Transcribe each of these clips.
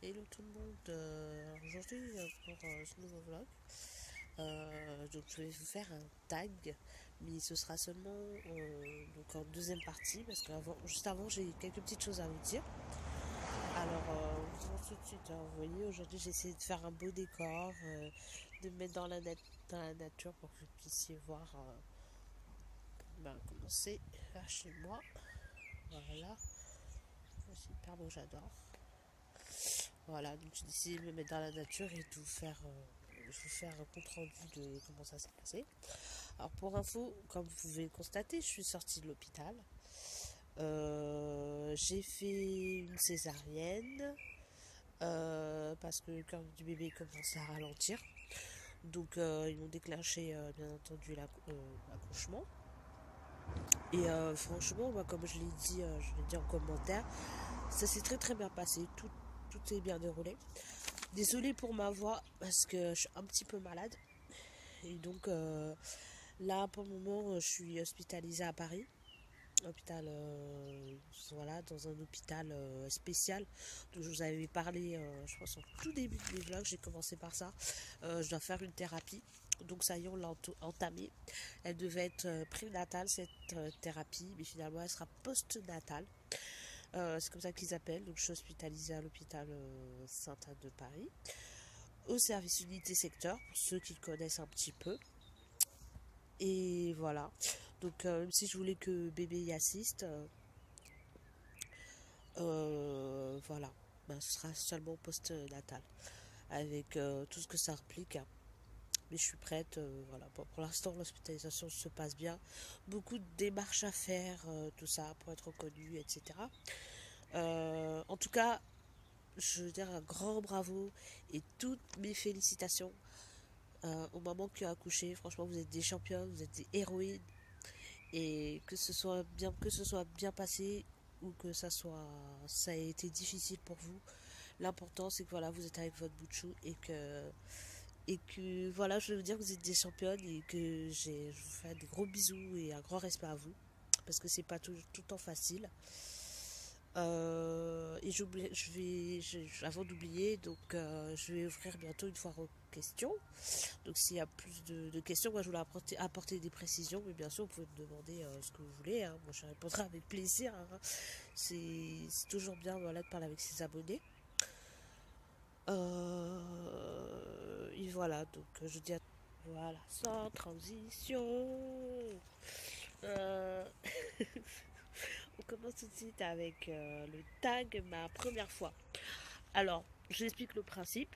Hello tout le monde, alors aujourd'hui pour ce nouveau vlog, donc je vais vous faire un tag, mais ce sera seulement donc en deuxième partie parce que juste avant j'ai quelques petites choses à vous dire. Alors tout de suite, vous voyez aujourd'hui j'ai essayé de faire un beau décor, de me mettre dans la nature pour que vous puissiez voir comment c'est là chez moi. Voilà, c'est hyper beau, j'adore. Voilà, donc j'ai décidé de me mettre dans la nature et de vous faire un compte rendu de comment ça s'est passé. Alors pour info, comme vous pouvez le constater, je suis sortie de l'hôpital. J'ai fait une césarienne parce que le cœur du bébé commençait à ralentir. Donc ils m'ont déclenché bien entendu l'accouchement. Et franchement, moi, comme je l'ai dit en commentaire, ça s'est très très bien passé. Tout est bien déroulé. Désolée pour ma voix parce que je suis un petit peu malade. Et donc là pour le moment je suis hospitalisée à Paris. Hôpital, voilà, dans un hôpital spécial dont je vous avais parlé, je pense, au tout début de mes vlogs. J'ai commencé par ça. Je dois faire une thérapie. Donc ça y est, on l'a entamée. Elle devait être prénatale, cette thérapie, mais finalement elle sera post-natale. C'est comme ça qu'ils appellent. Donc je suis hospitalisée à l'hôpital Sainte-Anne de Paris, au service unité secteur, pour ceux qui le connaissent un petit peu. Et voilà. Donc même si je voulais que bébé y assiste, voilà. Ben, ce sera seulement post-natal. Avec tout ce que ça implique, hein. Mais je suis prête. Voilà. Bon, pour l'instant, l'hospitalisation se passe bien. Beaucoup de démarches à faire, tout ça, pour être reconnu, etc. En tout cas, je veux dire un grand bravo et toutes mes félicitations aux mamans qui ont accouché. Franchement, vous êtes des championnes, vous êtes des héroïnes. Et que ce soit bien passé ou que ça ait été difficile pour vous, l'important c'est que voilà, vous êtes avec votre bout de chou et que voilà, je veux vous dire que vous êtes des championnes et que je vous fais des gros bisous et un grand respect à vous parce que c'est pas tout le temps facile. Et avant d'oublier, donc je vais ouvrir bientôt une foire aux questions. Donc s'il y a plus de questions, moi je voulais apporter des précisions, mais bien sûr vous pouvez me demander ce que vous voulez, hein. Moi je répondrai avec plaisir, hein. C'est toujours bien, voilà, de parler avec ses abonnés. Et voilà, donc je dis voilà, sans transition. Euh, on commence tout de suite avec le tag ma première fois. Alors, je explique le principe.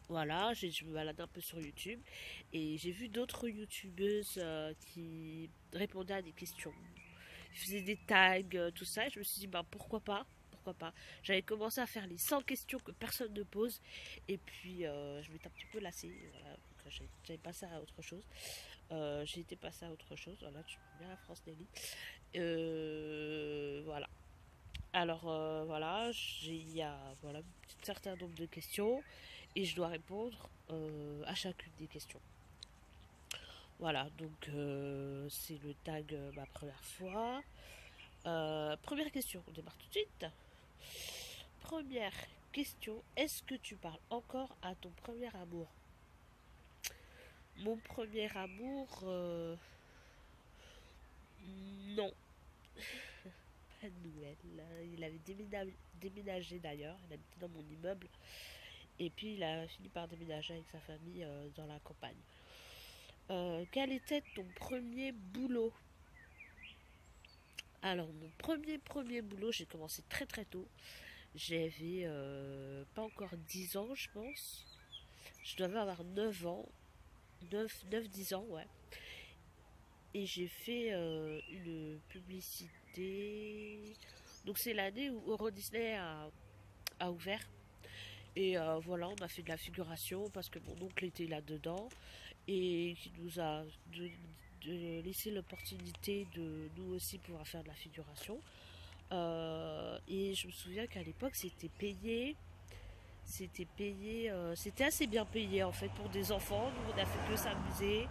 Voilà, je me balade un peu sur YouTube et j'ai vu d'autres youtubeuses qui répondaient à des questions. Ils faisaient des tags, tout ça, et je me suis dit, bah pourquoi pas? Pourquoi pas? J'avais commencé à faire les 100 questions que personne ne pose, et puis je m'étais un petit peu lassée, voilà, donc j'avais passé à autre chose. J'ai été passée à autre chose, voilà, tu peux bien la France Nelly. Voilà. Alors voilà, il y a voilà, un certain nombre de questions et je dois répondre à chacune des questions. Voilà, donc c'est le tag ma première fois. Première question, on démarre tout de suite. Première question, est-ce que tu parles encore à ton premier amour? Mon premier amour, non, pas de nouvelles. Il avait déménagé d'ailleurs, il habitait dans mon immeuble. Et puis il a fini par déménager avec sa famille dans la campagne. Quel était ton premier boulot? Alors mon premier boulot, j'ai commencé très très tôt. J'avais pas encore 10 ans je pense. Je devais avoir 9 ans. 9 10 ans, ouais. Et j'ai fait une publicité. Donc c'est l'année où Euro Disney a ouvert. Et voilà, on a fait de la figuration parce que mon oncle était là-dedans et qui nous a laissé l'opportunité de nous aussi pouvoir faire de la figuration. Et je me souviens qu'à l'époque, c'était assez bien payé en fait pour des enfants. Nous, on a fait que s'amuser.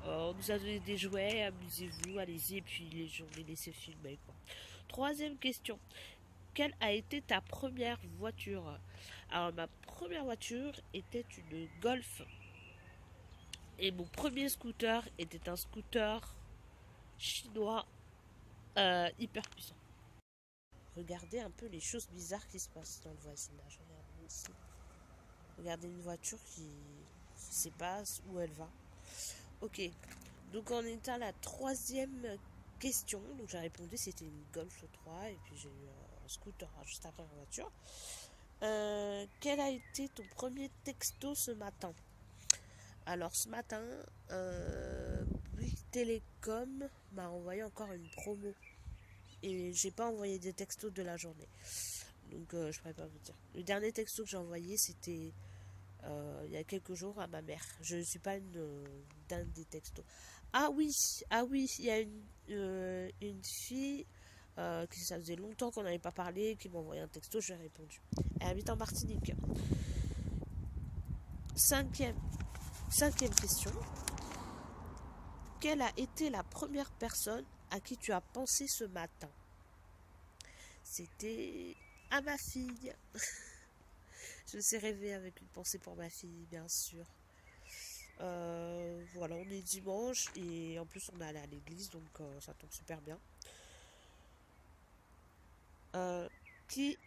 On nous a donné des jouets, amusez-vous, allez-y, et puis on les laissait filmer, quoi. Troisième question. quelle a été ta première voiture? Alors, ma première voiture était une Golf. Et mon premier scooter était un scooter chinois hyper puissant. Regardez un peu les choses bizarres qui se passent dans le voisinage. Regardez ici. Regardez une voiture qui ne sait pas où elle va. Ok, donc on est à la troisième question. Donc j'ai répondu c'était une Golf 3 et puis j'ai eu un scooter juste après la voiture. Quel a été ton premier texto ce matin? Alors ce matin, Bouygues Télécom m'a envoyé encore une promo et j'ai pas envoyé des textos de la journée. Donc je pourrais pas vous dire. Le dernier texto que j'ai envoyé c'était il y a quelques jours à ma mère. Je ne suis pas d'un des textos. Ah oui, il y a une fille qui ça faisait longtemps qu'on n'avait pas parlé, qui m'a envoyé un texto, je lui ai répondu. Elle habite en Martinique. Cinquième question. Quelle a été la première personne à qui tu as pensé ce matin? C'était à ma fille. Je me suis réveillée avec une pensée pour ma fille, bien sûr. Voilà, on est dimanche et en plus on est allé à l'église, donc ça tombe super bien. Qui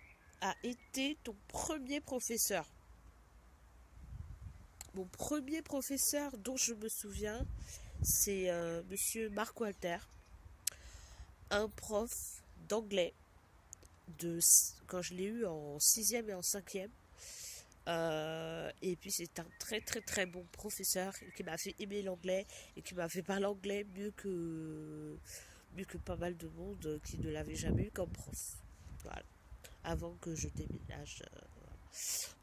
a été ton premier professeur? Mon premier professeur dont je me souviens, c'est monsieur Marc Walter, un prof d'anglais quand je l'ai eu en 6e et en 5e. Et puis c'est un très très très bon professeur qui m'a fait aimer l'anglais et qui m'a fait parler anglais mieux que pas mal de monde qui ne l'avait jamais eu comme prof. Voilà. Avant que je déménage.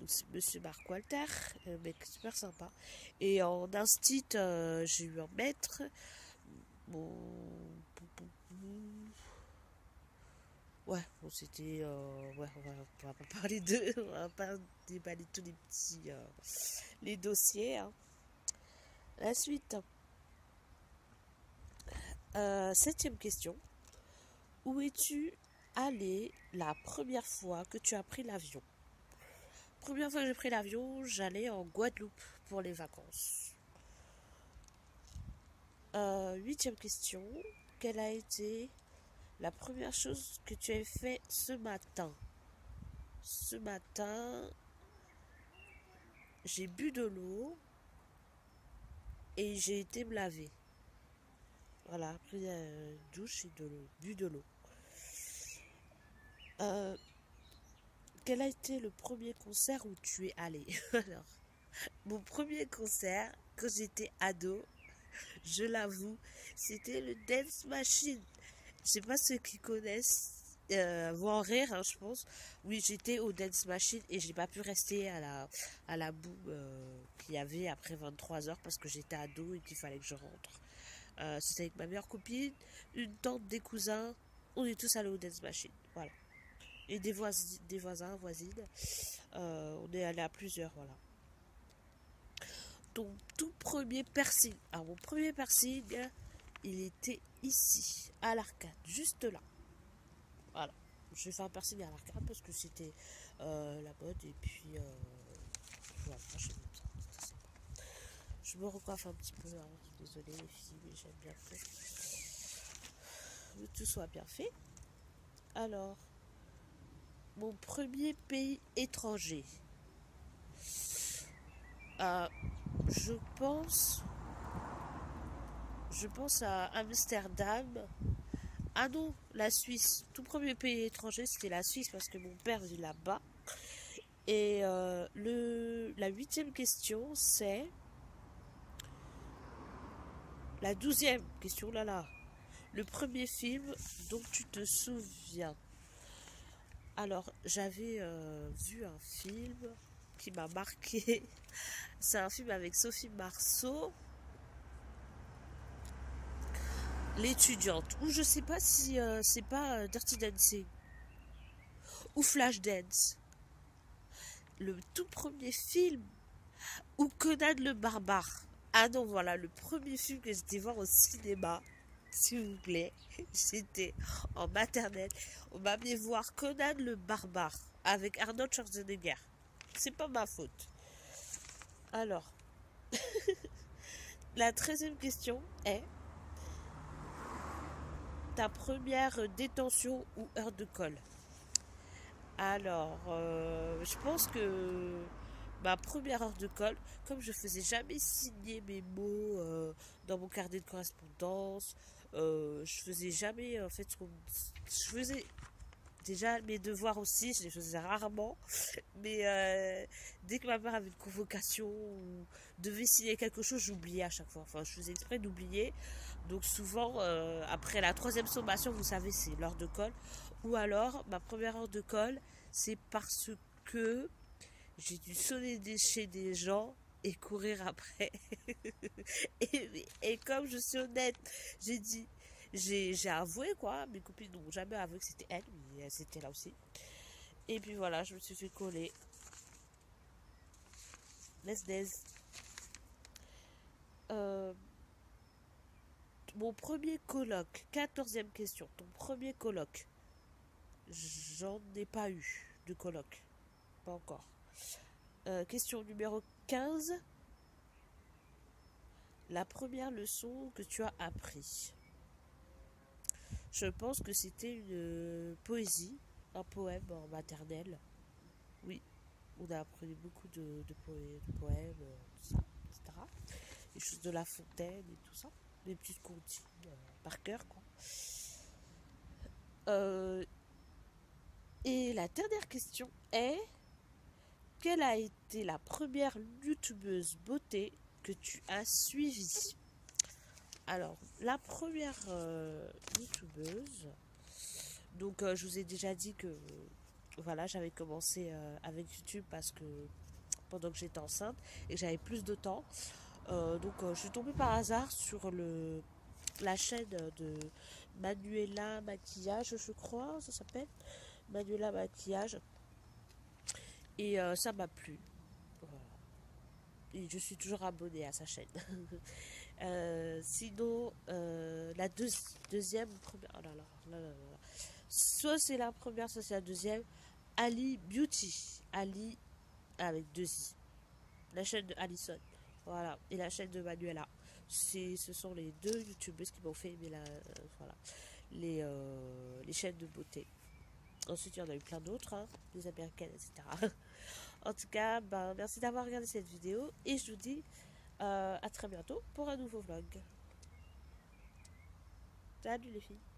Donc c'est monsieur Marc Walter, un mec super sympa. Et en instit, j'ai eu un maître. Bon, ouais, bon, c'était. Ouais, on va pas parler de. On va pas déballer tous les petits. Les dossiers. Hein. La suite. Septième question. Où es-tu allé la première fois que tu as pris l'avion? Première fois que j'ai pris l'avion, j'allais en Guadeloupe pour les vacances. Huitième question. Quelle a été la première chose que tu as fait ce matin? Ce matin, j'ai bu de l'eau et j'ai été me laver. Voilà, après douche et bu de l'eau. Quel a été le premier concert où tu es allé? Alors, mon premier concert, quand j'étais ado, je l'avoue, c'était le Dance Machine. Je sais pas ceux qui connaissent vont en rire, hein, je pense. Oui, j'étais au Dance Machine et j'ai pas pu rester à la boue qu'il y avait après 23 heures parce que j'étais ado et qu'il fallait que je rentre. C'était avec ma meilleure copine, une tante, des cousins. On est tous allés au Dance Machine. Voilà. Et des voisins, voisines. On est allés à plusieurs, voilà. Ton tout premier piercing. Alors, mon premier piercing, il était ici, à l'arcade, juste là. Voilà. Je vais faire un piercing à l'arcade parce que c'était la mode et puis voilà, je me recoiffe un petit peu, hein. Désolée les filles, mais j'aime bien que tout soit bien fait. Alors, mon premier pays étranger. Euh, je pense à Amsterdam. Ah non, la Suisse. Tout premier pays étranger, c'était la Suisse parce que mon père vit là-bas. Et la huitième question, c'est la 12e question, là. Le premier film dont tu te souviens. Alors, j'avais vu un film qui m'a marqué. C'est un film avec Sophie Marceau, l'étudiante. Ou je sais pas si c'est pas Dirty Dancing ou Flashdance. Le tout premier film ou Conan le barbare. Ah non, voilà, le premier film que j'étais voir au cinéma. s'il vous plaît. J'étais en maternelle. On m'a mis voir Conan le barbare avec Arnold Schwarzenegger. C'est pas ma faute. Alors, la 13e question est ta première détention ou heure de colle. Alors, je pense que ma première heure de colle, comme je faisais jamais signer mes mots dans mon carnet de correspondance, je faisais jamais en fait je faisais déjà mes devoirs aussi, je les faisais rarement, mais dès que ma mère avait une convocation ou devait signer quelque chose, j'oubliais à chaque fois. Enfin, je faisais exprès d'oublier. Donc souvent, après la 3e sommation, vous savez, c'est l'heure de colle. Ou alors, ma première heure de colle, c'est parce que j'ai dû sonner chez des gens et courir après. et comme je suis honnête, j'ai dit, j'ai avoué quoi. Mes copines n'ont jamais avoué que c'était elle, mais elles étaient là aussi. Et puis voilà, je me suis fait coller. Let's days. Euh, Mon premier colloque, 14e question. Ton premier colloque. J'en ai pas eu de colloque. Pas encore. Question numéro 15. La première leçon que tu as appris. Je pense que c'était une poésie, un poème en maternelle. Oui, on a appris beaucoup de poèmes, tout ça, etc. Les choses de La Fontaine et tout ça. Les petites comptines par cœur, quoi. Euh, et la dernière question est quelle a été la première youtubeuse beauté que tu as suivie? Alors, la première youtubeuse, donc je vous ai déjà dit que voilà, j'avais commencé avec YouTube parce que pendant que j'étais enceinte et que j'avais plus de temps. Je suis tombée par hasard sur la chaîne de Manuela Maquillage, je crois, ça s'appelle. Manuela Maquillage. Et ça m'a plu. Voilà. Et je suis toujours abonnée à sa chaîne. Sinon, la deuxième, première. Oh là là, là, là, là. Soit c'est la première, soit c'est la deuxième. Ali Beauty. Ali avec deux i. La chaîne de Allison. Voilà. Et la chaîne de Manuela. Ce sont les deux youtubeuses qui m'ont fait aimer voilà, les chaînes de beauté. Ensuite, il y en a eu plein d'autres, hein, les américaines, etc. En tout cas, ben, merci d'avoir regardé cette vidéo et je vous dis à très bientôt pour un nouveau vlog. Salut les filles!